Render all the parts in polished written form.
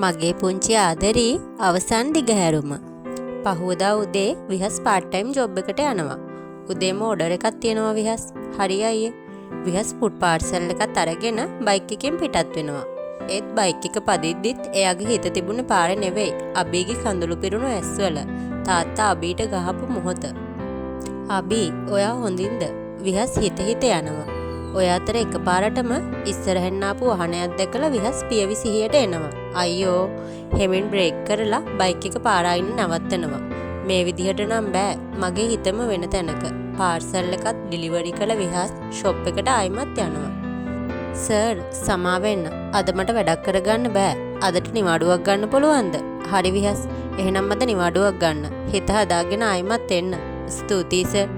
මගේ පුංචි ආදරී අවසන් දිගහැරුම. පහුවදා උදේ විහස් පාර්ට් ටයිම් ජොබ් එකට යනවා. උදේම ඕඩර් එකක් තියෙනවා විහස්. හරි අයියේ. විහස් ෆුඩ් පාර්සල් එකක් අරගෙන බයික් එකෙන් පිටත් වෙනවා. ඒත් බයික් එක පදිද්දිත් එයාගේ හිත තිබුණේ පාරේ නෙවෙයි. අබීගේ කඳුළු පිරුණු ඇස්වල. තාත්තා අබීට ගහපු මොහොත. අබී, ඔයා හොඳින්ද? විහස් හිත යනවා. ඔය අතර එකපාරටම ඉස්සරහෙන් ආපු වාහනයක් දැකලා විහස් පියවි සිහියට එනවා. අයියෝ, හෙමින් බ්‍රේක් කරලා බයික් එක පාරායින් නවත්තනවා. මේ විදිහට නම් බෑ. මගේ හිතම වෙන තැනක. පාර්සල් එකත් ඩිලිවරි කළ විහස් ෂොප් එකට ආයිමත් යනවා. සර්, සමාවෙන්න. අද මට වැඩක් කරගන්න බෑ. අදට නිවාඩුවක් ගන්න පුළුවන්ද? හරි විහස්. එහෙනම් අද නිවාඩුවක් ගන්න. හිත හදාගෙන ආයිමත් එන්න. ස්තුතියි සර්.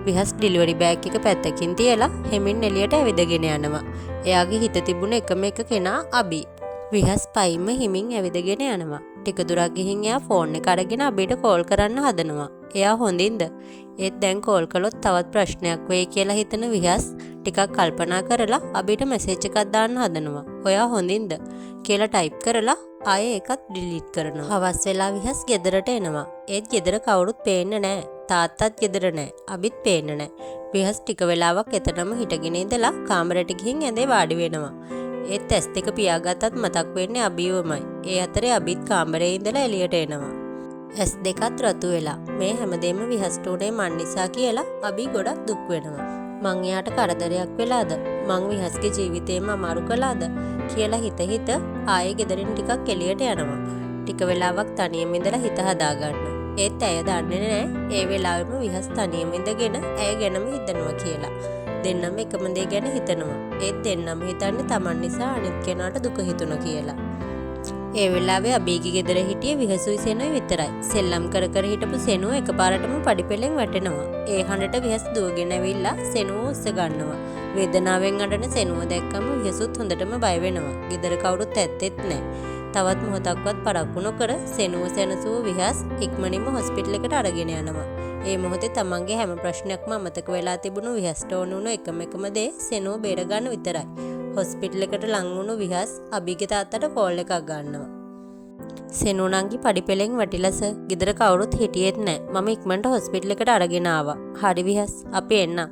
විහස් ඩිලිවරි බෑග් එක පැත්තකින් තියලා හෙමින් එළියට ඇවිදගෙන යනවා. එයාගේ හිත තිබුණ එකම එක කෙනා අබී. විහස් පයින්ම හිමින් ඇවිදගෙන යනවා. ටික දුරක් ගිහින් එයා ෆෝන් එක අරගෙන අබීට කෝල් කරන්න හදනවා. එයා හොඳින්ද? ඒත් දැන් කෝල් කළොත් තවත් ප්‍රශ්නයක් වෙයි කියලා හිතන විහස් ටිකක් කල්පනා කරලා අබීට මැසේජ් එකක් දාන්න හදනවා. ඔයා හොඳින්ද කියලා ටයිප් කරලා ආයේ ඒකත් ඩිලීට් කරනවා. හවස් වෙලා විහස් ගෙදරට එනවා. ඒත් ගෙදර කවුරුත් පේන්නේ නැහැ. තාත්තත් ගෙදර නැහැ. අබිත් පේන්නේ නැහැ. විහස් ටික වෙලාවක් එතනම හිටගෙන ඉඳලා කාමරයට ගිහින් ඇඳේ වාඩි වෙනවා. ඒත් ඇස් දෙක පියාගත්තත් මතක් වෙන්නේ අබිවමයි. ඒ අතරේ අබිත් කාමරේ ඉඳලා එළියට එනවා. ඇස් දෙකත් රතු වෙලා. මේ හැමදේම විහස්ට උනේ මන් නිසා කියලා අබි ගොඩක් දුක් වෙනවා. මං එයාට කරදරයක් වෙලාද? මං විහස්ගේ ජීවිතේම අමාරු කළාද කියලා හිත ආයේ ගෙදරින් ටිකක් එළියට යනවා. ටික වෙලාවක් තනියම ඉඳලා හිත හදාගන්න. ඒත් ඇය දන්නේ නැහැ ඒ වෙලාවෙම විහස් තනියම ඉඳගෙන ඇය ගැනම හිතනවා කියලා. දෙන්නම එකම දේ ගැන හිතනවා. ඒත් දෙන්නම හිතන්නේ Taman නිසා අනිත් කෙනාට දුක හිතුණා කියලා. ඒ වෙලාවේ අබීගේ ගෙදර හිටියේ විහසුයි සෙනුයි විතරයි. සෙල්ලම් කර කර හිටපු සෙනුව එකපාරටම පඩිපෙලෙන් වැටෙනවා. ඒ හඬට විහස් දුවගෙන ඇවිල්ලා සෙනුව උස්ස ගන්නවා. වේදනාවෙන් අඬන සෙනුව දැක්කම විහසුත් හොඳටම බය වෙනවා. ගෙදර කවුරුත් ඇත්තෙත් නැහැ. තවත් මොහොතක්වත් පරක්කු නොකර සෙනුව සැනසුව විහස් ඉක්මනින්ම හොස්පිටල් එකට අරගෙන යනවා. ඒ මොහොතේ තමන්ගේ හැම ප්‍රශ්නයක්ම අමතක වෙලා තිබුණු විහස්ට ඕන වුණු එකම දේ සෙනුව බේර ගන්න විතරයි. හොස්පිටල් එකට ලං වුණු විහස් අබීගේ තාත්තට කෝල් එකක් ගන්නවා. සෙනුව නංගි පඩිපෙලෙන් වැටිලා සර්. ගෙදර කවුරුත් හිටියෙත් නැහැ. මම ඉක්මනට හොස්පිටල් එකට අරගෙන ආවා. හරි විහස්, අපි එන්නම්.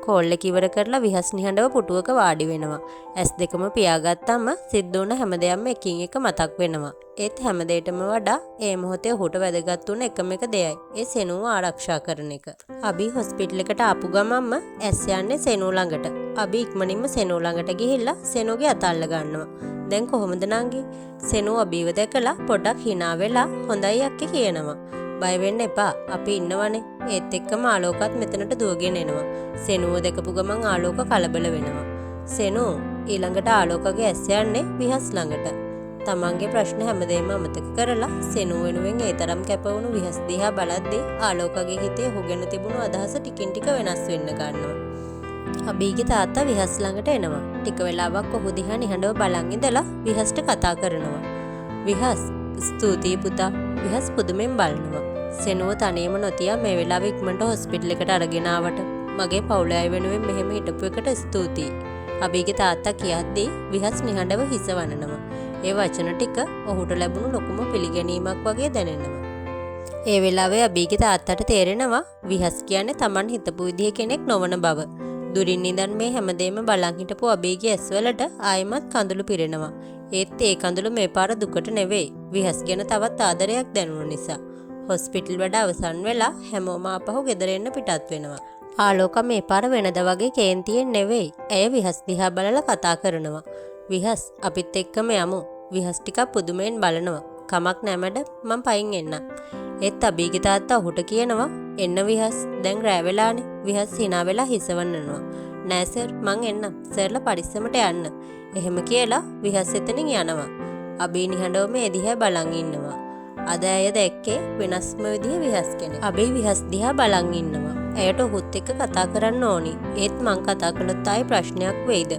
කෝල් එක ඉවර කරලා විහස් නිහඬව පුටුවක වාඩි වෙනවා. ඇස් දෙකම පියාගත්තාම සිද්ධ වුණ හැමදේම එකින් එක මතක් වෙනවා. ඒත් හැමදේටම වඩා ඒ මොහොතේ ඔහුට වැදගත් වුණ එකම එක දෙයයි. ඒ සෙනුව ආරක්ෂා කරන එක. අබී හොස්පිටල් එකට ආපු ගමන්ම ඇස් යන්නේ සෙනුව ළඟට. අබී ඉක්මනින්ම සෙනුව ළඟට ගිහිල්ලා සෙනුවගේ අත අල්ල ගන්නවා. දැන් කොහොමද නංගි? සෙනුව අබීව දැකලා පොඩක් hina වෙලා හොඳයි අක්කේ කියනවා. බය වෙන්න එපා, අපි ඉන්නවනේ. ඒත් එක්කම ආලෝකත් මෙතනට දුවගෙන එනවා. සෙනුව දැකපු ගමන් ආලෝක කලබල වෙනවා. සෙනු ඊළඟට ආලෝකගේ ඇස් යන්නේ විහස් ළඟට. තමන්ගේ ප්‍රශ්න හැමදේම අමතක කරලා සෙනුව වෙනුවෙන් ඒ තරම් කැපවුණු විහස් දිහා බලද්දී ආලෝකගේ හිතේ හුගෙන තිබුණු අදහස ටිකින් ටික වෙනස් වෙන්න ගන්නවා. අබීගේ තාත්තා විහස් ළඟට එනවා. ටික වෙලාවක් ඔහු දිහා නිහඬව බලන් ඉඳලා විහස්ට කතා කරනවා. විහස්, ස්තුතියි පුතා. විහස් පුදුමෙන් බලනවා. සෙනුව තනියම නොතියා මේ වෙලාවේ ඉක්මනට හොස්පිටල් එකට අරගෙන ආවට මගේ පවුලේ අය වෙනුවෙන් මෙහෙම හිටපු එකට ස්තුතියි. අබීගේ තාත්තා කියද්දී විහස් නිහඬව හිස වනනවා. ඒ වචන ටික ඔහුට ලැබුණු ලොකුම පිළිගැනීමක් වගේ දැනෙනවා. ඒ වෙලාවේ අබීගේ තාත්තට තේරෙනවා විහස් කියන්නේ Taman හිතපු විදිහේ කෙනෙක් නොවන බව. දුරින් ඉඳන් මේ හැමදේම බලන් හිටපු අබීගේ ඇස්වලට ආයෙමත් කඳුළු පිරෙනවා. ඒත් ඒ කඳුළු මේ පාර දුකට නෙවෙයි. විහස් ගැන තවත් ආදරයක් දැනුන නිසා. හොස්පිටල් වැඩ අවසන් වෙලා හැමෝම ආපහු ගෙදර එන්න පිටත් වෙනවා. ආලෝක මේ පාර වෙනද වගේ කේන්තියෙන් නෙවෙයි. ඇය විහස් දිහා බලලා කතා කරනවා. විහස්, අපිත් එක්කම යමු. විහස් ටිකක් පුදුමයෙන් බලනවා. කමක් නෑ මැඩම්, මම පයින් එන්නම්. ඒත් අබීගේ තාත්තා ඔහුට කියනවා එන්න විහස්, දැන් රෑ වෙලානේ. විහස් hina වෙලා හිස වන්නනවා. නෑ සර්, මං එන්නම්. සර්ලා පරිස්සමට යන්න. එහෙම කියලා විහස් එතනින් යනවා. අබී නිහඬව මේ දිහා බලන් ඉන්නවා. අද ඇය දැක්කේ වෙනස්ම විදිහේ විහස් කෙනෙක්. අබී විහස් දිහා බලන් ඉන්නවා. ඇයට ඔහුත් එක්ක කතා කරන්න ඕනි. ඒත් මං කතා කළොත් ආයේ ප්‍රශ්නයක් වෙයිද?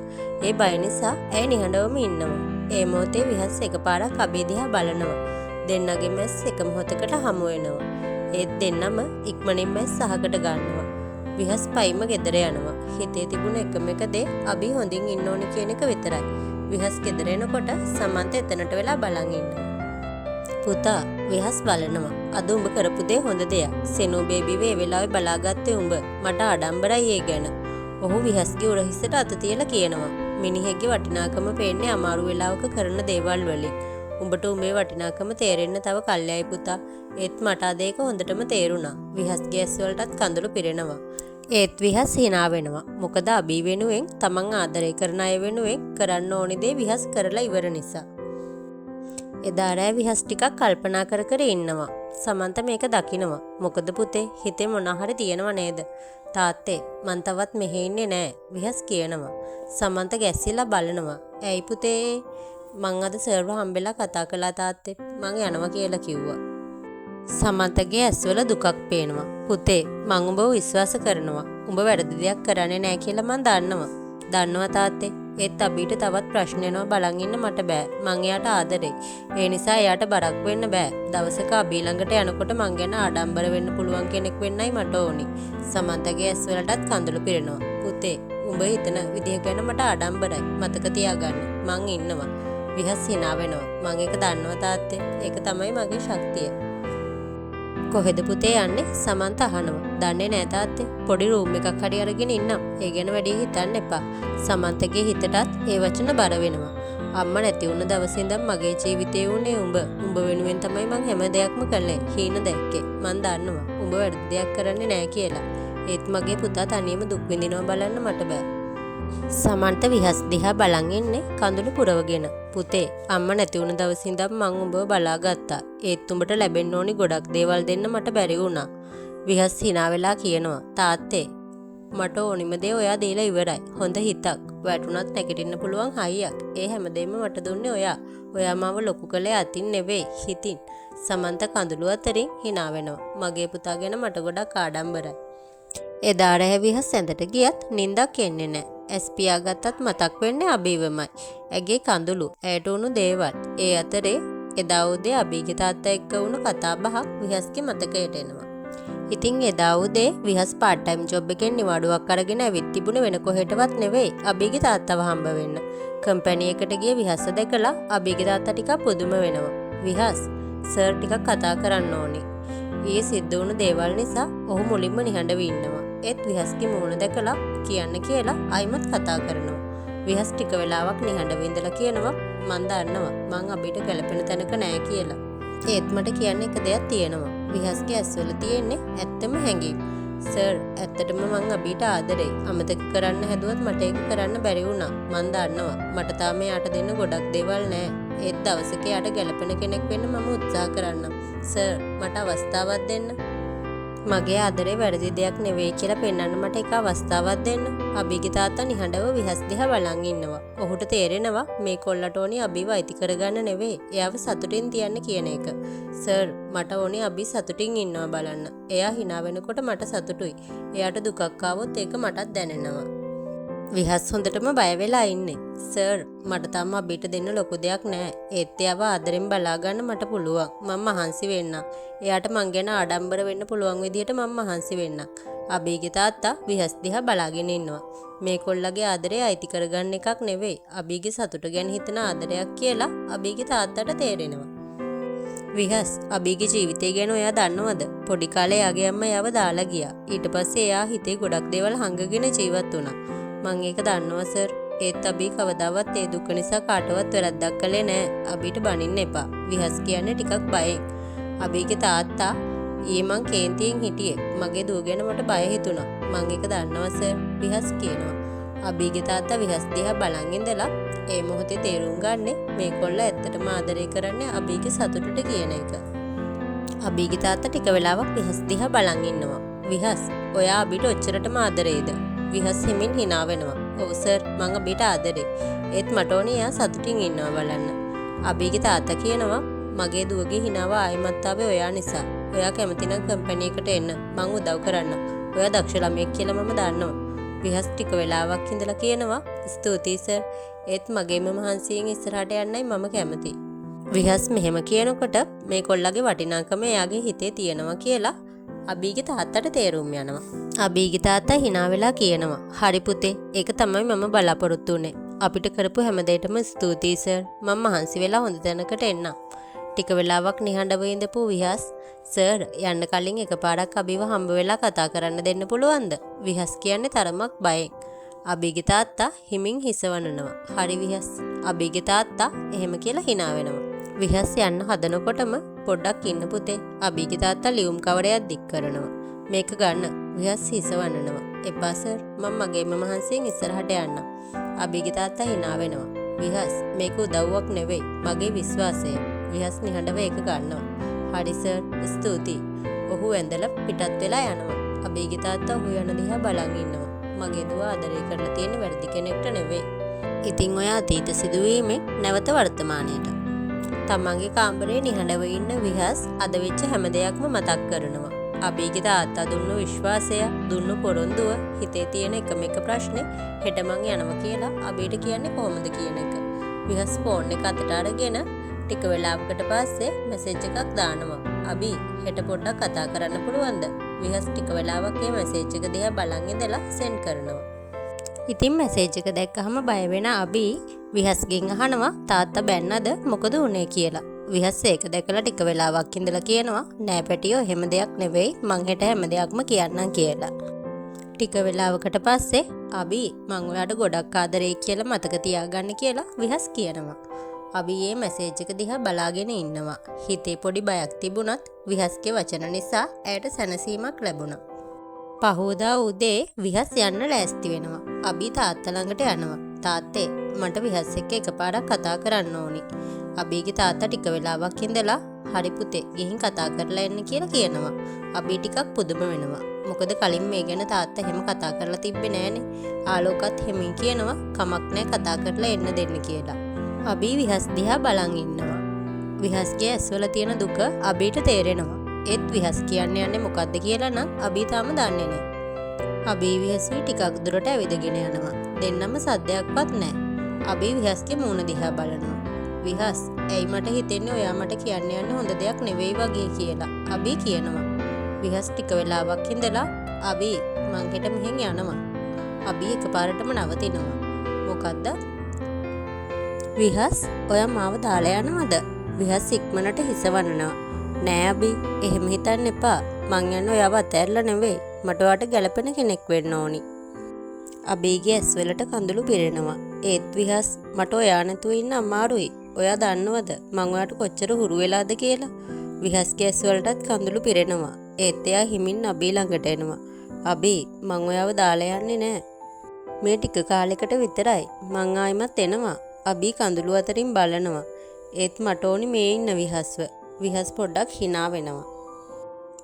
ඒ බය නිසා ඇය නිහඬවම ඉන්නවා. ඒ මොහොතේ විහස් එකපාරක් අබී දිහා බලනවා. දෙන්නගේ මැස් එක මොහොතකට හමු වෙනවා. ඒත් දෙන්නම ඉක්මනින් මැස් සහකට ගන්නවා. විහස් පයිම ගෙදර යනවා. හිතේ තිබුණ එකම එක දේ අබී හොඳින් ඉන්න ඕනි කියන එක විතරයි. විහස් ගෙදර එනකොට සමන්ත එතනට වෙලා බලන් ඉන්නවා. පුතා විහස් බලනවා. අද උඹ කරපු දේ හොඳ දෙයක්. සෙනු බේබිව ඒ වෙලාවේ බලාගත්තේ උඹ. මට ආඩම්බරයි ඒ ගැන. ඔහු විහස්ගේ උරහිසට අත තියලා කියනවා. මිනිහෙක්ගේ වටිනාකම පේන්නේ අමාරු වෙලාවක කරන දේවල් වලින්. උඹට උඹේ වටිනාකම තේරෙන්න තව කල්යයි පුතා. ඒත් මට අද ඒක හොඳටම තේරුණා. විහස්ගේ ඇස් වලටත් කඳුළු පිරෙනවා. ඒත් විහස් hina වෙනවා. මොකද අබී වෙනුවෙන් තමන් ආදරය කරන අය වෙනුවෙන් කරන්න ඕනි දේ විහස් කරලා ඉවර නිසා. එදා රෑ විහස් ටිකක් කල්පනා කර කර ඉන්නවා. සමන්ත මේක දකිනවා. මොකද පුතේ හිතේ මොන හරි තියෙනව නේද? තාත්තේ මං තවත් මෙහෙ ඉන්නේ නෑ විහස් කියනවා. සමන්ත ගැස්සිලා බලනවා. ඇයි පුතේ මං අද සර්ව හම්බෙලා කතා කළා තාත්තේ. මං යනවා කියලා කිව්වා. සමන්තගේ ඇස්වල දුකක් පේනවා. පුතේ මං උඹව විශ්වාස කරනවා. උඹ වැරදි දෙයක් කරන්නේ නෑ කියලා මං දන්නවා. දන්නවා තාත්තේ. ඒත් අබීට තවත් ප්‍රශ්න එනවා බලන් ඉන්න මට බෑ. මං එයාට ආදරෙයි. ඒ නිසා එයාට බරක් වෙන්න බෑ. දවසක අබී ළඟට යනකොට මං ගැන ආඩම්බර වෙන්න පුළුවන් කෙනෙක් වෙන්නයි මට ඕනි. සමන්තගේ ඇස් වලටත් කඳුළු පිරෙනවා. පුතේ උඹ හිතන විදිහ ගැන මට ආඩම්බරයි. මතක තියාගන්න. මං ඉන්නවා. විහස් hina වෙනවා. මං ඒක දන්නවා තාත්තේ. ඒක තමයි මගේ ශක්තිය. කොහෙද පුතේ යන්නේ? සමන්ත අහනවා. දන්නේ නෑ තාත්තේ. පොඩි රූම් එකක් හරි අරගෙන ඉන්නම්. ඒ ගැන වැඩි හිතන්න එපා. සමන්තගේ හිතටත් ඒ වචන බර වෙනවා. අම්මා නැති වුණ දවසේ ඉඳන් මගේ ජීවිතේ උනේ උඹ. උඹ වෙනුවෙන් තමයි මං හැම දෙයක්ම කළේ. හීන දැක්කේ. මං දන්නවා. උඹ වැරදි දෙයක් කරන්නේ නෑ කියලා. ඒත් මගේ පුතා තනියම දුක් විඳිනවා බලන්න මට බෑ. සමන්ත විහස් දිහා බලන් ඉන්නේ කඳුළු පුරවගෙන. පුතේ අම්මා නැති වුණ දවසේ ඉඳන් මං උඹව බලාගත්තා. ඒත් උඹට ලැබෙන්න ඕනි ගොඩක් දේවල් දෙන්න මට බැරි වුණා. විහස් hina වෙලා කියනවා. තාත්තේ මට ඕනිම දේ ඔයා දීලා ඉවරයි. හොඳ හිතක්. වැටුණත් නැගිටින්න පුළුවන් හයියක්. ඒ හැමදේම මට දුන්නේ ඔයා. ඔයා මාව ලොකු කළේ අතින් නෙවෙයි හිතින්. සමන්ත කඳුළු අතරින් hina වෙනවා. මගේ පුතා ගැන මට ගොඩක් ආඩම්බරයි. එදා රෑ විහස් ඇඳට ගියත් නිින්දක් එන්නේ නැහැ. ඇස් පියාගත්තත් මතක් වෙන්නේ අබීවමයි. ඇගේ කඳුළු, ඇයට වුණු දේවල්. ඒ අතරේ එදා උදේ අබීගේ තාත්තා එක්ක වුණු කතා බහක් විහස්ගේ මතකයට එනවා. ඉතින් එදා උදේ විහස් part time job එකෙන් නිවාඩුවක් අරගෙන ඇවිත් තිබුණේ වෙන කොහෙටවත් නෙවෙයි අබීගේ තාත්තව හම්බ වෙන්න. කම්පැනි එකට ගිය විහස්ව දැකලා අබීගේ තාත්තා ටිකක් පුදුම වෙනවා. විහස් සර් ටිකක් කතා කරන්න ඕනේ. ඊයේ සිද්ධ වුණු දේවල් නිසා ඔහු මුලින්ම නිහඬව ඉන්නවා. ඒත් විහස්ගේ මූණ දැකලා කියන්න කියලා ආයිමත් කතා කරනවා. විහස් ටික වෙලාවක් නිහඬව ඉඳලා කියනවා මං දන්නවා මං අබීට ගැලපෙන තැනක නෑ කියලා. ඒත් මට කියන්න එක දෙයක් තියෙනවා. විහස්ගේ ඇස්වල තියෙන්නේ ඇත්තම හැඟීම්. සර් ඇත්තටම මං අබීට ආදරෙයි. අමතක කරන්න හැදුවත් මට ඒක කරන්න බැරි වුණා. මං දන්නවා මට තාම යාට දෙන්න ගොඩක් දේවල් නෑ. ඒත් දවසක යාට ගැලපෙන කෙනෙක් වෙන්න මම උත්සාහ කරන්නම්. සර් මට අවස්ථාවක් දෙන්න. මගේ ආදරේ වැරදි දෙයක් නෙවෙයි කියලා පෙන්වන්න මට එක අවස්ථාවක් දෙන්න. අබීගේ තාත්තා නිහඬව විහස් දිහා බලන් ඉන්නවා. ඔහුට තේරෙනවා මේ කොල්ලට ඕනි අබීව අයිති කරගන්න නෙවෙයි. එයාව සතුටින් තියන්න කියන එක. සර් මට ඕනි අබී සතුටින් ඉන්නවා බලන්න. එයා hina වෙනකොට මට සතුටුයි. එයාට දුකක් ආවොත් ඒක මටත් දැනෙනවා. විහස් හොඳටම බය වෙලා ඉන්නේ. සර් මට තාම අබීට දෙන්න ලොකු දෙයක් නෑ. ඒත් එයාව ආදරෙන් බලා ගන්න මට පුළුවන්. මම මහන්සි වෙන්නම්. එයාට මං ගැන ආඩම්බර වෙන්න පුළුවන් විදිහට මම මහන්සි වෙන්නම්. අබීගේ තාත්තා විහස් දිහා බලාගෙන ඉන්නවා. මේ කොල්ලගේ ආදරේ අයිති කරගන්න එකක් නෙවෙයි. අබීගේ සතුට ගැන හිතන ආදරයක් කියලා අබීගේ තාත්තට තේරෙනවා. විහස් අබීගේ ජීවිතය ගැන ඔයා දන්නවද? පොඩි කාලේ එයාගේ අම්මා එයාව දාලා ගියා. ඊට පස්සේ එයා හිතේ ගොඩක් දේවල් හංගගෙන ජීවත් වුණා. මං ඒක දන්නවා සර්. ඒත් අබී කවදාවත් ඒ දුක නිසා කාටවත් වැරද්දක් කළේ නෑ. අබීට බනින්න එපා. විහස් කියන්නේ ටිකක් බයෙන්. අබීගේ තාත්තා ඊයේ මං කේන්තියෙන් හිටියේ. මගේ දුව ගැන මට බය හිතුණා. මං ඒක දන්නවා සර්. විහස් කියනවා. අබීගේ තාත්තා විහස් දිහා බලන් ඉඳලා ඒ මොහොතේ තේරුම් ගන්නේ මේ කොල්ල ඇත්තටම ආදරය කරන්නේ අබීගේ සතුටට කියන එක. අබීගේ තාත්තා ටික වෙලාවක් විහස් දිහා බලන් ඉන්නවා. විහස් ඔයා අබීට ඔච්චරටම ආදරේද? විහස් හිමින් hina වෙනවා. ඔව් සර් මං අබීට ආදරේ. ඒත් මට ඕනේ එයා සතුටින් ඉන්නවා බලන්න. අබීගේ තාත්තා කියනවා මගේ දුවගේ hinaව ආයෙමත් ආවේ ඔයා නිසා. ඔයා කැමති නම් කම්පැනි එකට එන්න. මං උදව් කරන්නම්. ඔයා දක්ෂ ළමයෙක් කියලා මම දන්නවා. විහස් ටික වෙලාවක් ඉඳලා කියනවා ස්තුතියි සර්. ඒත් මගේම මහන්සියෙන් ඉස්සරහට යන්නයි මම කැමති. විහස් මෙහෙම කියනකොට මේ කොල්ලගේ වටිනාකම එයාගේ හිතේ තියෙනවා කියලා අබීගේ තාත්තට තේරුම් යනවා. අබීගේ තාත්තා hina වෙලා කියනවා හරි පුතේ ඒක තමයි මම බලාපොරොත්තු වෙන්නේ. අපිට කරපු හැම දෙයකටම ස්තුතියි සර්. මම මහන්සි වෙලා හොඳ තැනකට එන්නම්. ටික වෙලාවක් නිහඬව ඉඳපු විහස් සර් යන්න කලින් එකපාරක් අබිව හම්බ වෙලා කතා කරන්න දෙන්න පුළුවන්ද? විහස් කියන්නේ තරමක් බයෙන්. අබිගේ තාත්තා හිමින් හිස වනනවා. හරි විහස්. අබිගේ තාත්තා එහෙම කියලා hina වෙනවා. විහස් යන්න හදනකොටම පොඩ්ඩක් ඉන්න පුතේ. අබිගේ තාත්තා ලියුම් කවරයක් දික් කරනවා. මේක ගන්න. විහස් හිස වනනවා. එපා සර් මම මගේම මහන්සියෙන් ඉස්සරහට යන්නම්. අබිගේ තාත්තා hina වෙනවා. විහස් මේක උදව්වක් නෙවෙයි මගේ විශ්වාසය. විහස් නිහඬව ඒක ගන්නවා. හරි සර් ස්තුතියි. ඔහු ඇඳලා පිටත් වෙලා යනවා. අබිගේ තාත්තා ඔහු යන දිහා බලන් ඉන්නවා. මගේ දුව ආදරය කරලා තියෙන වැරදි කෙනෙක්ට නෙවෙයි. ඉතින් ඔය අතීත සිදුවීමෙන් නැවත වර්තමානයට. තමන්ගේ කාමරේ නිහඬව ඉන්න විහස් අද වෙච්ච හැම දෙයක්ම මතක් කරනවා. අබිගේ තාත්තා දුන්නු විශ්වාසය, දුන්නු පොරොන්දුව, හිතේ තියෙන එකම එක ප්‍රශ්නේ හෙට මං යනවා කියලා අබිට කියන්නේ කොහොමද කියන එක. විහස් ෆෝන් එක අතට අරගෙන ටික වෙලාවකට පස්සේ මැසේජ් එකක් දානවා. අබි හෙට පොඩ්ඩක් කතා කරන්න පුළුවන්ද? විහස් ටික වෙලාවක් ඒ මැසේජ් එක දිහා බලන් ඉඳලා සෙන්ඩ් කරනවා. ඉතින් මැසේජ් එක දැක්කහම බය වෙන අබි විහස්ගෙන් අහනවා තාත්තා බැන්නද මොකද උනේ කියලා. විහස් ඒක දැකලා ටික වෙලාවක් ඉඳලා කියනවා නෑ පැටියෝ එහෙම දෙයක් නෙවෙයි මං හෙට හැම දෙයක්ම කියන්නම් කියලා. ටික වෙලාවකට පස්සේ අබි මං ඔයාට ගොඩක් ආදරෙයි කියලා මතක තියාගන්න කියලා විහස් කියනවා. අබි මේ මැසේජ් එක දිහා බලාගෙන ඉන්නවා. හිතේ පොඩි බයක් තිබුණත් විහස්ගේ වචන නිසා ඇයට සැනසීමක් ලැබුණා. පහෝදා උදේ විහස් යන්න ලෑස්ති වෙනවා. අබි තාත්තා ළඟට යනවා. තාත්තේ මට විහස් එක්ක එකපාරක් කතා කරන්න ඕනි. අබිගේ තාත්තා ටික වෙලාවක් ඉඳලා හරි පුතේ ගිහින් කතා කරලා එන්න කියලා කියනවා. අබි ටිකක් පුදුම වෙනවා. මොකද කලින් මේ ගැන තාත්තා එහෙම කතා කරලා තිබ්බේ නෑනේ. ආලෝකත් හිමින් කියනවා කමක් නෑ කතා කරලා එන්න දෙන්න කියලා. අබි විහස් දිහා බලන් ඉන්නවා. විහස්ගේ ඇස්වල තියෙන දුක අබිට තේරෙනවා. ඒත් විහස් කියන්න යන්නේ මොකද්ද කියලා නම් අබි තාම දන්නේ නෑ. අබි විහස්වි ටිකක් දුරට ඇවිදගෙන යනවා. දෙන්නම සද්දයක්වත් නෑ. අබි විහස්ගේ මූණ දිහා බලනවා. විහස් ඇයි මට හිතෙන්නේ ඔයා මට කියන්න යන්න හොඳ දෙයක් නෙවෙයි වගේ කියලා. අබි කියනවා. විහස් ටික වෙලාවක් ඉඳලා අබි මං හෙට මෙහෙන් යනවා. අබි එකපාරටම නවතිනවා. මොකද්ද? විහස් ඔයා මාව දාලා යනවද? විහස් ඉක්මනට හිස වනනවා. නෑ අබි එහෙම හිතන්න එපා. මං යන්නේ ඔයාව අතෑරලා නෙවෙයි. මට ඔයාට ගැළපෙන කෙනෙක් වෙන්න ඕනි. අබිගේ ඇස්වලට කඳුළු පිරෙනවා. ඒත් විහස් මට ඔයා නැතුව ඉන්න අමාරුයි. ඔයා දන්නවද මං ඔයාට කොච්චර හුරු වෙලාද කියලා? විහස්ගේ ඇස්වලටත් කඳුළු පිරෙනවා. ඒත් එයා හිමින් අබි ළඟට එනවා. අබි මං ඔයාව දාලා යන්නේ නෑ. මේ ටික කාලෙකට විතරයි. මං ආයිමත් එනවා. අබි කඳුළු අතරින් බලනවා. ඒත් මට ඕනි මේ ඉන්න විහස්ව. විහස් පොඩ්ඩක් hina වෙනවා.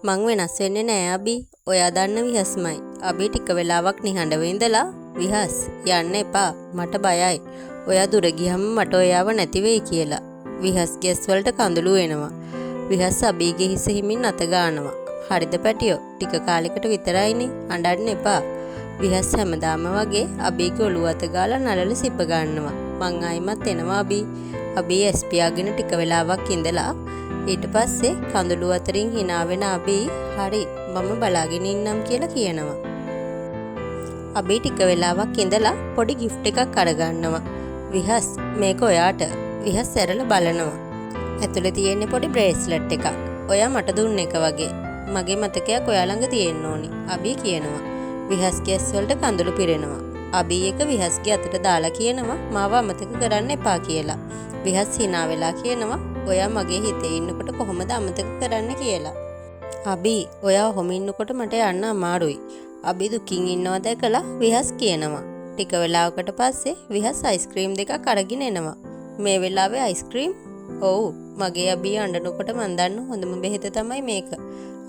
මං වෙනස් වෙන්නේ නෑ අබි. ඔයා දන්න විහස්මයි. අබි ටික වෙලාවක් නිහඬව ඉඳලා විහස් යන්න එපා. මට බයයි. ඔයා දුර ගියම මට ඔයාව නැති වෙයි කියලා. විහස්ගේ ඇස් වලට කඳුළු එනවා. විහස් අබිගේ හිස හිමින් අත ගන්නවා. හරිද පැටියෝ? ටික කාලෙකට විතරයිනේ. අඬන්න එපා. විහස් හැමදාම වගේ අබිගේ ඔළුව අත ගාලා නළල සිප ගන්නවා. මං ආයිමත් එනවා අබි. අබි ඇස් පියාගෙන ටික වෙලාවක් ඉඳලා ඊට පස්සේ කඳුළු අතරින් hina වෙන අබි හරි මම බලාගෙන ඉන්නම් කියලා කියනවා. අබි ටික වෙලාවක් ඉඳලා පොඩි gift එකක් අරගන්නවා. විහස් මේක ඔයාට. විහස් ඇරලා බලනවා. ඇතුලේ තියෙන්නේ පොඩි බ්‍රේස්ලට් එකක්. ඔයා මට දුන්න එක වගේ. මගේ මතකයක් ඔයා ළඟ තියෙන්න ඕනි. අබි කියනවා. විහස්ගේ ඇස් වලට කඳුළු පිරෙනවා. අබි එක විහස්ගේ අතට දාලා කියනවා මාව අමතක කරන්න එපා කියලා. විහස් hina වෙලා කියනවා ඔයා මගේ හිතේ ඉන්නකොට කොහොමද අමතක කරන්න කියලා. අබි ඔයා ඔහොම ඉන්නකොට මට යන්න අමාරුයි. අබි දුකින් ඉන්නවා දැකලා විහස් කියනවා. ටික වෙලාවකට පස්සේ විහස් අයිස්ක්‍රීම් දෙකක් අරගෙන එනවා. මේ වෙලාවේ අයිස්ක්‍රීම්? ඔව් මගේ අබි අඬනකොට මන් දන්න හොඳම බෙහෙත තමයි මේක.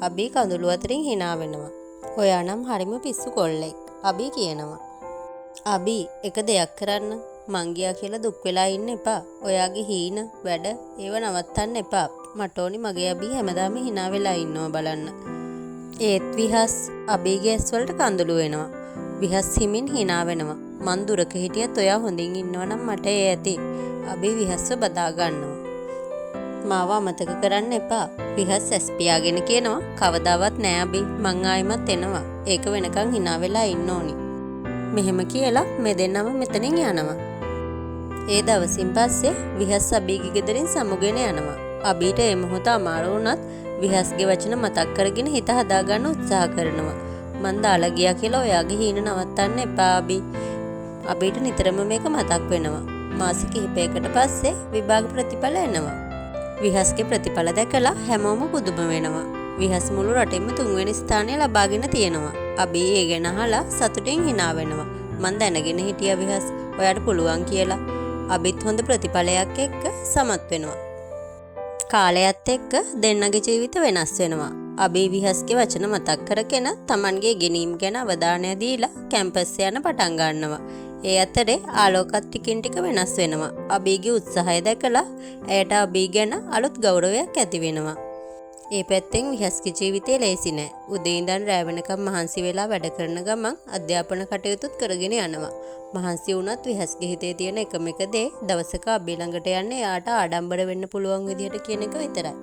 අබි කඳුළු අතරින් hina වෙනවා. ඔයා නම් හරිම පිස්සු කොල්ලෙක්. අබි කියනවා. අබි එක දෙයක් කරන්න. මං ගියා කියලා දුක් වෙලා ඉන්න එපා. ඔයාගේ හීන වැඩ ඒව නවත්තන්න එපා. මට ඕනි මගේ අබි හැමදාම hina වෙලා ඉන්නවා බලන්න. ඒත් විහස් අබිගේ ඇස් වලට කඳුළු වෙනවා. විහස් හිමින් hina වෙනවා. මං දුරක හිටියත් ඔයා හොඳින් ඉන්නවා නම් මට ඒ ඇති. අබි විහස්ව බදා ගන්නවා. මාව අමතක කරන්න එපා. විහස් ඇස් පියාගෙන කියනවා කවදාවත් නෑ අබි මං ආයිමත් එනවා. ඒක වෙනකන් hina වෙලා ඉන්න ඕනි. මෙහෙම කියලා මේ දෙන්නම මෙතනින් යනවා. ඒ දවසින් පස්සේ විහස් අබිගේ ගෙදරින් සමුගෙන යනවා. අබීට ඒ මොහොත අමාරු වුණත් විහස්ගේ වචන මතක් කරගෙන හිත හදාගන්න උත්සාහ කරනවා. මං දාලා ගියා කියලා ඔයාගේ හීන නවත්තන්න එපා අබී. අබීට නිතරම මේක මතක් වෙනවා. මාස කිහිපයකට පස්සේ විභාග ප්‍රතිඵල එනවා. විහස්ගේ ප්‍රතිඵල දැකලා හැමෝම පුදුම වෙනවා. විහස් මුළු රටෙම 3 වෙනි ස්ථානය ලබාගෙන තියෙනවා. අබී ඒ ගැන අහලා සතුටින් hina වෙනවා. මං දැනගෙන හිටියා විහස් ඔයාට පුළුවන් කියලා. අබිත් හොඳ ප්‍රතිඵලයක් එක්ක සමත් වෙනවා. කාලයත් එක්ක දෙන්නගේ ජීවිත වෙනස් වෙනවා. අබී විහස්ගේ වචන මතක් කරගෙන Tamanගේ ගෙනීම් ගැන අවධානය දීලා කැම්පස් යන පටන් ගන්නවා. ඒ අතරේ ආලෝකත් ටිකින් ටික වෙනස් වෙනවා. අබීගේ උත්සාහය දැකලා ඇයට අබී ගැන අලුත් ගෞරවයක් ඇති වෙනවා. ඒ පැත්තෙන් විහස්ගේ ජීවිතේ ලේසි නෑ. උදේ ඉඳන් රැ වෙනකම් මහන්සි වෙලා වැඩ කරන ගමන් අධ්‍යාපන කටයුතුත් කරගෙන යනවා. මහන්සි වුණත් විහස්ගේ හිතේ තියෙන එකම එක දේ දවසක අබී ළඟට යන්නේ එයාට ආඩම්බර වෙන්න පුළුවන් විදිහට කියන එක විතරයි.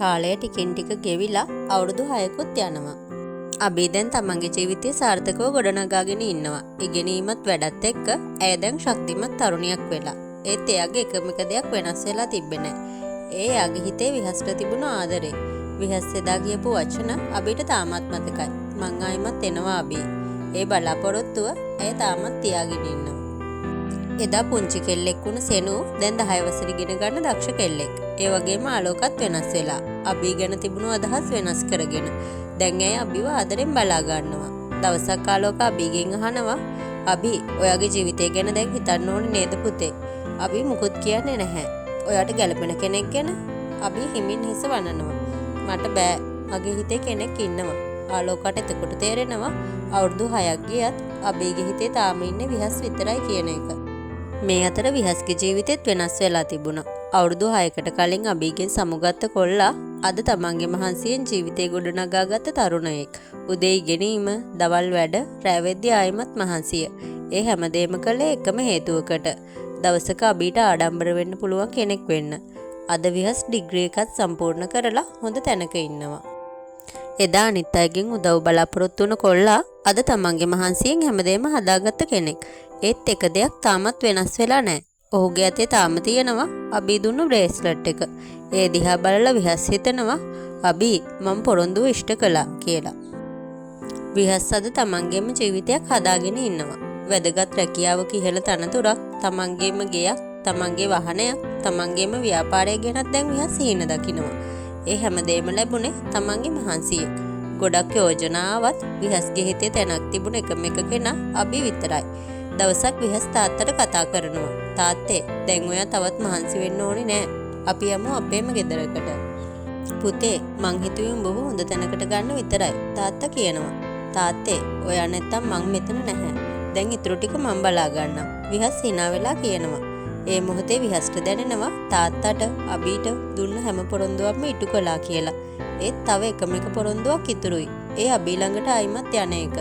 කාලය ටිකින් ටික ගෙවිලා අවුරුදු 6කුත් යනවා. අබී දැන් තමන්ගේ ජීවිතේ සාර්ථකව ගොඩනගාගෙන ඉන්නවා. ඉගෙනීමත් වැඩත් එක්ක ඇය දැන් ශක්තිමත් තරුණියක් වෙලා. ඒත් එයාගේ එකම එක දෙයක් වෙනස් වෙලා තිබ්බේ නෑ. ඒ එයාගේ හිතේ විහස්ට තිබුණ ආදරේ. විහස් එදා කියපු වචන අබීට තාමත් මතකයි. මං ආයිමත් එනවා අබී. ඒ බලාපොරොත්තුව ඇය තාමත් තියාගෙන ඉන්නවා. එදා පුංචි කෙල්ලෙක් වුණ සෙනු දැන් 10 වසර ඉගෙන ගන්න දක්ෂ කෙල්ලෙක්. ඒ වගේම ආලෝකත් වෙනස් වෙලා. අබී ගැන තිබුණු අදහස් වෙනස් කරගෙන. දැන් ඇය අබීව ආදරෙන් බලා ගන්නවා. දවසක් ආලෝක අබීගෙන් අහනවා අබී ඔයාගේ ජීවිතය ගැන දැන් හිතන්න ඕනේ නේද පුතේ? අබී මුකුත් කියන්නේ නැහැ. ඔයාට ගැළපෙන කෙනෙක් ගැන? අබී හිමින් හිස වනනවා. මට බෑ. මගේ හිතේ කෙනෙක් ඉන්නවා. ආලෝකට එතකොට තේරෙනවා අවුරුදු 6ක් ගියත් අබීගේ හිතේ තාම ඉන්නේ විහස් විතරයි කියන එක. මේ අතර විහස්ගේ ජීවිතෙත් වෙනස් වෙලා තිබුණා. අවුරුදු 6කට කලින් අබීගෙන් සමුගත්ත කොල්ලා අද තමන්ගේ මහන්සියෙන් ජීවිතේ ගොඩනගාගත්ත තරුණයෙක්. උදේ ඉගෙනීම, දවල් වැඩ, රැ වෙද්දී ආයිමත් මහන්සිය. ඒ හැමදේම කළේ එකම හේතුවකට. දවසක අබීට ආඩම්බර වෙන්න පුළුවන් කෙනෙක් වෙන්න. අද විහස් ඩිග්‍රී එකත් සම්පූර්ණ කරලා හොඳ තැනක ඉන්නවා. එදා අනිත් අයගෙන් උදව් බලාපොරොත්තු වුණ කොල්ලා අද තමන්ගේ මහන්සියෙන් හැමදේම හදාගත්ත කෙනෙක්. ඒත් එක දෙයක් තාමත් වෙනස් වෙලා නැහැ. ඔහුගේ අතේ තාම තියෙනවා අබී දුන්නු බ්‍රේස්ලට් එක. ඒ දිහා බලලා විහස් හිතනවා අබී මම පොරොන්දුව ඉෂ්ට කළා කියලා. විහස් අද තමන්ගේම ජීවිතයක් හදාගෙන ඉන්නවා. වැදගත් රැකියාවක ඉහළ තනතුරක්, තමන්ගේම ගෙයක්, තමන්ගේ වාහනයක්, තමන්ගේම ව්‍යාපාරය ගැනත් දැන් විහස් හින දකිනවා. ඒ හැමදේම ලැබුණේ තමන්ගේ මහන්සියෙන්. ගොඩක් යෝජනාවත් විහස්ගේ හිතේ තැනක් තිබුණ එකම එක කෙනා අබී විතරයි. දවසක් විහස් තාත්තට කතා කරනවා. තාත්තේ දැන් ඔයා තවත් මහන්සි වෙන්න ඕනේ නෑ. අපි යමු අපේම ගෙදරකට. පුතේ මං හිතුවේ උඹව හොඳ තැනකට ගන්න විතරයි. තාත්තා කියනවා. තාත්තේ ඔයා නැත්තම් මං මෙතන නැහැ. දැන් ඊටු ටික මං බලා ගන්නම්. විහස් hina වෙලා කියනවා. ඒ මොහොතේ විහස්ට දැනෙනවා තාත්තට අබීට දුන්න හැම පොරොන්දුවක්ම ඉටු කළා කියලා. ඒත් තව එකම එක පොරොන්දුවක් ඉතුරුයි. ඒ අබී ළඟට ආයිමත් යන එක.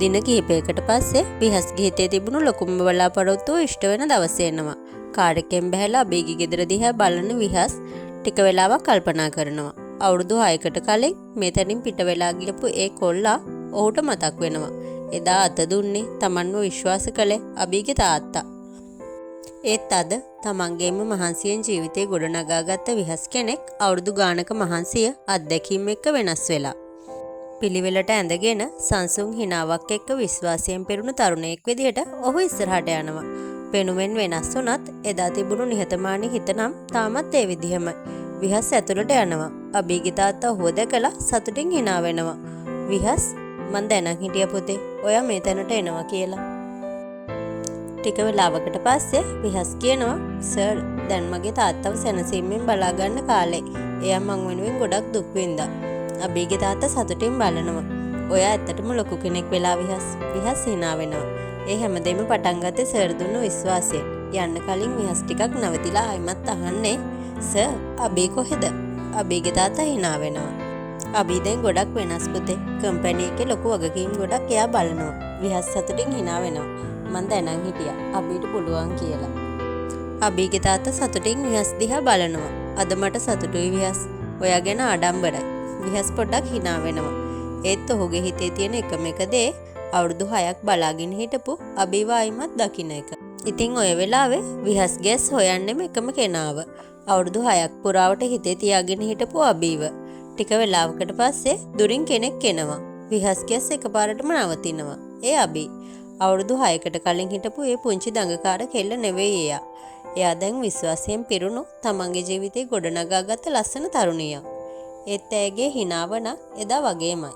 දින කිහිපයකට පස්සේ විහස්ගේ හිතේ තිබුණු ලොකුම බලාපොරොත්තුව ඉෂ්ට වෙන දවස එනවා. කාර් එකෙන් බැහැලා අබීගේ ගෙදර දිහා බලන විහස් ටික වෙලාවක් කල්පනා කරනවා. අවුරුදු 6කට කලින් මෙතනින් පිට වෙලා ගියපු ඒ කොල්ලා ඔහුට මතක් වෙනවා. එදා අත දුන්නේ තමන්ව විශ්වාස කළේ අබීගේ තාත්තා. ඒත් අද තමන්ගේම මහන්සියෙන් ජීවිතේ ගොඩනගාගත්ත විහස් කෙනෙක් අවුරුදු ගානක මහන්සිය අත්දැකීම් එක්ක වෙනස් වෙලා. පිළිවෙලට ඇඳගෙන සංසුන් හිනාවක් එක්ක විශ්වාසයෙන් පෙරුණු තරුණයෙක් විදිහට ඔහු ඉස්සරහට යනවා. පෙනුමෙන් වෙනස් වුණත් එදා තිබුණු නිහතමානී හිත නම් තාමත් ඒ විදිහමයි. විහස් ඇතුළට යනවා. අබීගේ තාත්තා ඔහුව දැකලා සතුටින් hina වෙනවා. විහස් මං දැනන් හිටිය පුතේ ඔයා මේ තැනට එනවා කියලා. ටික වෙලාවකට පස්සේ විහස් කියනවා සර් දැන් මගේ තාත්තව සැනසීමෙන් බලා ගන්න කාලේ. එයා මං වෙනුවෙන් ගොඩක් දුක් විඳා. අබීගේ තාත්තා සතුටින් බලනවා. ඔයා ඇත්තටම ලොකු කෙනෙක් වෙලා විහස් hina වෙනවා. ඒ හැමදේම පටන් ගත්තේ සර් දුන්නු විශ්වාසයෙන්. යන්න කලින් විහස් ටිකක් නැවතිලා ආයිමත් අහන්නේ සර් අබී කොහෙද? අබීගේ තාත්තා hina වෙනවා. අබී දැන් ගොඩක් වෙනස් පුතේ. කම්පැනි එකේ ලොකු වගකීම් ගොඩක් එයා බලනවා. විහස් සතුටින් hina වෙනවා. මං දැනන් හිටියා අබීට පුළුවන් කියලා. අබීගේ තාත්තා සතුටින් විහස් දිහා බලනවා. අද මට සතුටුයි විහස්. ඔයා ගැන ආඩම්බරයි. විහස් පොඩ්ඩක් hina වෙනවා. ඒත් ඔහුගේ හිතේ තියෙන එකම එක දේ අවුරුදු 6ක් බලාගෙන හිටපු අබීව ආයිමත් දකින්න එක. ඉතින් ඔය වෙලාවේ විහස් ගැස් හොයන්නෙම එකම කෙනාව. අවුරුදු 6ක් පුරාවට හිතේ තියාගෙන හිටපු අබීව ටික වෙලාවකට පස්සේ දුරින් කෙනෙක් එනවා. විහස් කියස් එකපාරටම නවතිනවා. ඒ අබී. අවුරුදු 6කට කලින් හිටපු ඒ පුංචි දඟකාර කෙල්ල නෙවෙයි එයා. එයා දැන් විශ්වාසයෙන් පිරුණු තමන්ගේ ජීවිතේ ගොඩනගාගත්ත ලස්සන තරුණියක්. ඒත් ඇයගේ හිනාව නම් එදා වගේමයි.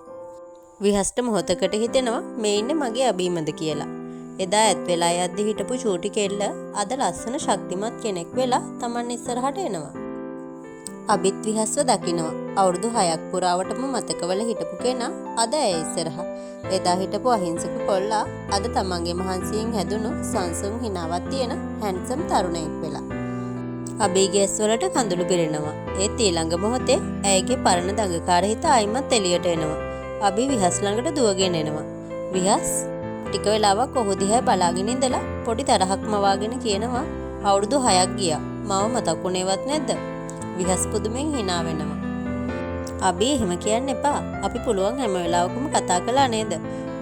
විහස්ට මොහොතකට හිතෙනවා මේ ඉන්නේ මගේ අබීමද කියලා. එදා ඇත් වෙලා යද්දි හිටපු චූටි කෙල්ල අද ලස්සන ශක්තිමත් කෙනෙක් වෙලා තමන් ඉස්සරහට එනවා. අබිත් විහස්ව දකිනවා. අවුරුදු 6ක් පුරාවටම මතකවල හිටපු කෙනා අද ඇය ඉස්සරහ. එදා හිටපු අහිංසක කොල්ලා අද තමන්ගේ මහන්සියෙන් හැදුණු සංසුන් හිනාවක් තියෙන හැන්සම් තරුණයෙක් වෙලා. අබීගේ ඇස්වලට කඳුළු පිරෙනවා. ඒත් ඊළඟ මොහොතේ ඇයගේ පරණ දඟකාර හිත ආයිමත් එළියට එනවා. අබී විහස් ළඟට දුවගෙන එනවා. විහස් ටික වෙලාවක් ඔහු දිහා බලාගෙන ඉඳලා පොඩි තරහක් මවාගෙන කියනවා අවුරුදු 6ක් ගියා. මව මතකුණේවත් නැද්ද? විහස් පුදුමෙන් hina වෙනවා. අබී එහෙම කියන්න එපා. අපි පුළුවන් හැම වෙලාවකම කතා කළා නේද?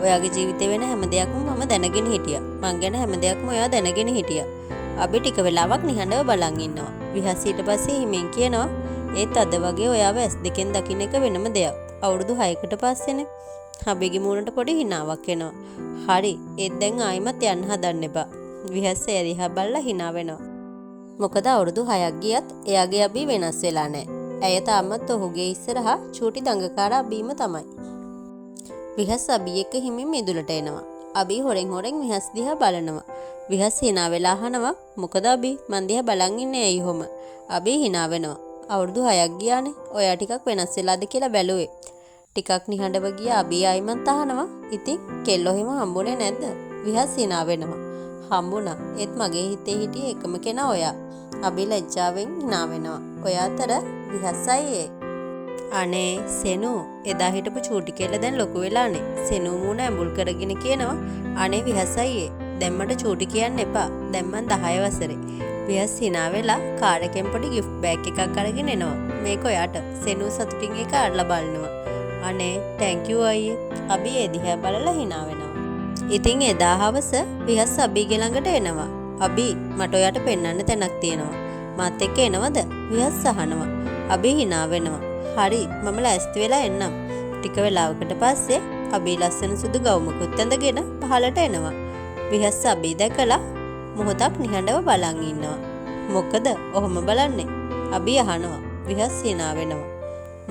ඔයාගේ ජීවිතේ වෙන හැම දෙයක්ම මම දැනගෙන හිටියා. මං ගැන හැම දෙයක්ම ඔයා දැනගෙන හිටියා. අබී ටික වෙලාවක් නිහඬව බලන් ඉන්නවා. විහස් ඊට පස්සේ හිමෙන් කියනවා ඒත් අද වගේ ඔයාව ඇස් දෙකෙන් දකින්න එක වෙනම දෙයක්. අවුරුදු 6කට පස්සේනේ. අබීගේ මූණට පොඩි හිනාවක් එනවා. හරි. ඒත් දැන් ආයිමත් යන්න හදන්න එපා. විහස් එය දිහා බලලා hina වෙනවා. මොකද අවුරුදු 6ක් ගියත් එයාගේ අබී වෙනස් වෙලා නැහැ. ඇය තාමත් ඔහුගේ ඉස්සරහා චූටි දඟකාර අබීම තමයි. විහස් අබී එක්ක හිමින් මිදුලට එනවා. අබී හොරෙන් විහස් දිහා බලනවා. විහස් hina වෙලා අහනවා මොකද අබී මන් දිහා බලන් ඉන්නේ ඇයි ඔහොම? අබී hina වෙනවා. අවුරුදු 6ක් ගියානේ. ඔයා ටිකක් වෙනස් වෙලාද කියලා බැලුවේ. ටිකක් නිහඬව ගියා අබී ආයිමත් අහනවා. ඉතින් කෙල්ලෝ හිම හම්බුනේ නැද්ද? විහස් hina වෙනවා. හම්බුණා. ඒත් මගේ හිතේ හිටියේ එකම කෙනා ඔයා. අබී ලැජ්ජාවෙන් hina වෙනවා. ඔයා අතර විහස් අයියේ. අනේ සෙනු එදා හිටපු චූටි කෙල්ල දැන් ලොකු වෙලානේ. සෙනු මූණ ඇඹුල් කරගෙන කියනවා අනේ විහස් අයියේ දැන් මට චූටි කියන්න එපා. දැන් මං 10 වසරේ. විහස් hina වෙලා කාර් එකෙන් පොඩි gift bag එකක් අරගෙන එනවා. මේක ඔයාට. සෙනු සතුටින් ඒක අරලා බලනවා. අනේ thank you අයියේ. අබී ඒ දිහා බලලා hina වෙනවා. ඉතින් එදා හවස විහස් අබීගේ ළඟට එනවා. අබී මට ඔයාට පෙන්වන්න තැනක් තියෙනවා. මාත් එක්ක එනවද? විහස් අහනවා. අබී hina වෙනවා. හරි මම ලෑස්ති වෙලා එන්නම්. ටික වෙලාවකට පස්සේ අබී ලස්සන සුදු ගවුමකුත් ඇඳගෙන පහලට එනවා. විහස් අබී දැකලා මොහොතක් නිහඬව බලන් ඉන්නවා. මොකද ඔහොම බලන්නේ? අබී අහනවා. විහස් hina වෙනවා.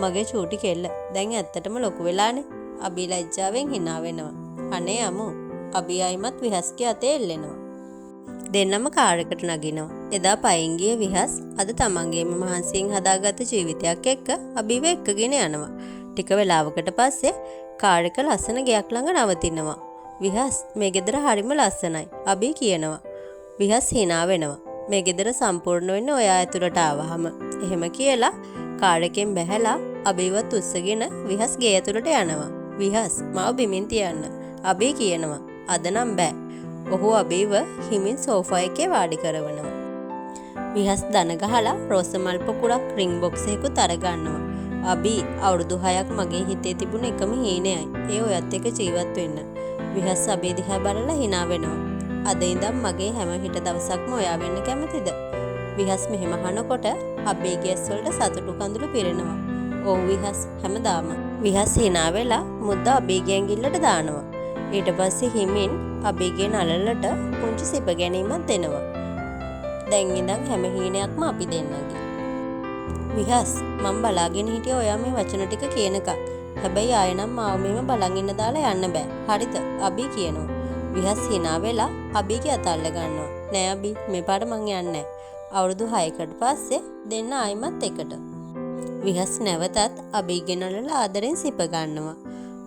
මගේ චූටි කෙල්ල දැන් ඇත්තටම ලොකු වෙලානේ. අබී ලැජ්ජාවෙන් hina වෙනවා. අනේ අමු. අබී ආයිමත් විහස්ගේ අතේ එල්ලෙනවා. දෙන්නම කාර් එකට නගිනවා. එදා පයින් ගිය විහස් අද තමන්ගේම මහන්සියෙන් හදාගත්ත ජීවිතයක් එක්ක අබීව එක්කගෙන යනවා. ටික වෙලාවකට පස්සේ කාර් එක ලස්සන ගෙයක් ළඟ නවතිනවා. විහස් මේ ගෙදර හරිම ලස්සනයි. අබී කියනවා. විහස් hina වෙනවා. මේ ගෙදර සම්පූර්ණ වෙන්නේ ඔයා ඇතුළට ආවහම. එහෙම කියලා කාර් එකෙන් බැහැලා අබීවත් උස්සගෙන විහස් ගේ ඇතුළට යනවා. විහස් මාව බිමින් තියන්න. අබී කියනවා. අද නම් බෑ. ඔහු අබීව හිමින් සෝෆා එකේ වාඩි කරවනවා. විහස් දන ගහලා රෝස මල් පොකුරක් රින් බොක්ස් එකකුත් අරගන්නවා. අබී අවුරුදු 6ක් මගේ හිතේ තිබුණ එකම හීනයයි. ඒ ඔයත් එක්ක ජීවත් වෙන්න. විහස් අබී දිහා බලලා hina වෙනවා. අද ඉඳන් මගේ හැම හිට දවසක්ම ඔයා වෙන්න කැමතිද? විහස් මෙහෙම අහනකොට අබීගේ ඇස් වලට සතුටු කඳුළු පිරෙනවා. ඔව් විහස් හැමදාම. විහස් hina වෙලා මුද්ද අබීගේ ඇඟිල්ලට දානවා. ඊට පස්සේ හිමින් අබීගේ නළලට පුංචි සිප ගැනීමක් දෙනවා. දැන් ඉඳන් හැම හීනයක්ම අපි දෙන්නගේ. විහස් මම බලාගෙන හිටියේ ඔයා මේ වචන ටික කියනකම්. හැබැයි ආයෙ නම් මාව මෙහෙම බලන් ඉන්න දාලා යන්න බෑ. හරිද? අබී කියනවා. විහස් hina වෙලා අබීගේ අත අල්ල ගන්නවා. නෑ අබී මේ පාර මං යන්නේ නෑ. අවුරුදු 6කට පස්සේ දෙන්න ආයිමත් එකට. විහස් නැවතත් අබීගේ නළල ආදරෙන් සිප ගන්නවා.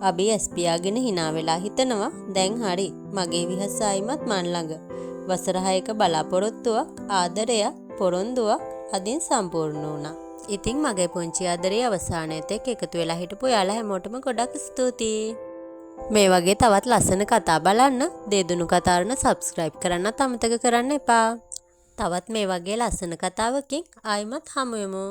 අබී ඇස් පියාගෙන hina වෙලා හිතනවා දැන් හරි මගේ විහස් ආයිමත් මන් ළඟ. වසර 6ක බලාපොරොත්තුවක් ආදරයක් පොරොන්දුවක් අදින් සම්පූර්ණ වුණා. ඉතින් මගේ පුංචි ආදරේ අවසානයේත් එකතු වෙලා හිටපු යාළුවා හැමෝටම ගොඩක් ස්තුතියි. මේ වගේ තවත් ලස්සන කතා බලන්න දේදුණු කතාරණ subscribe කරන්නත් අමතක කරන්න එපා. තවත් මේ වගේ ලස්සන කතාවකින් ආයිමත් හමු වෙමු.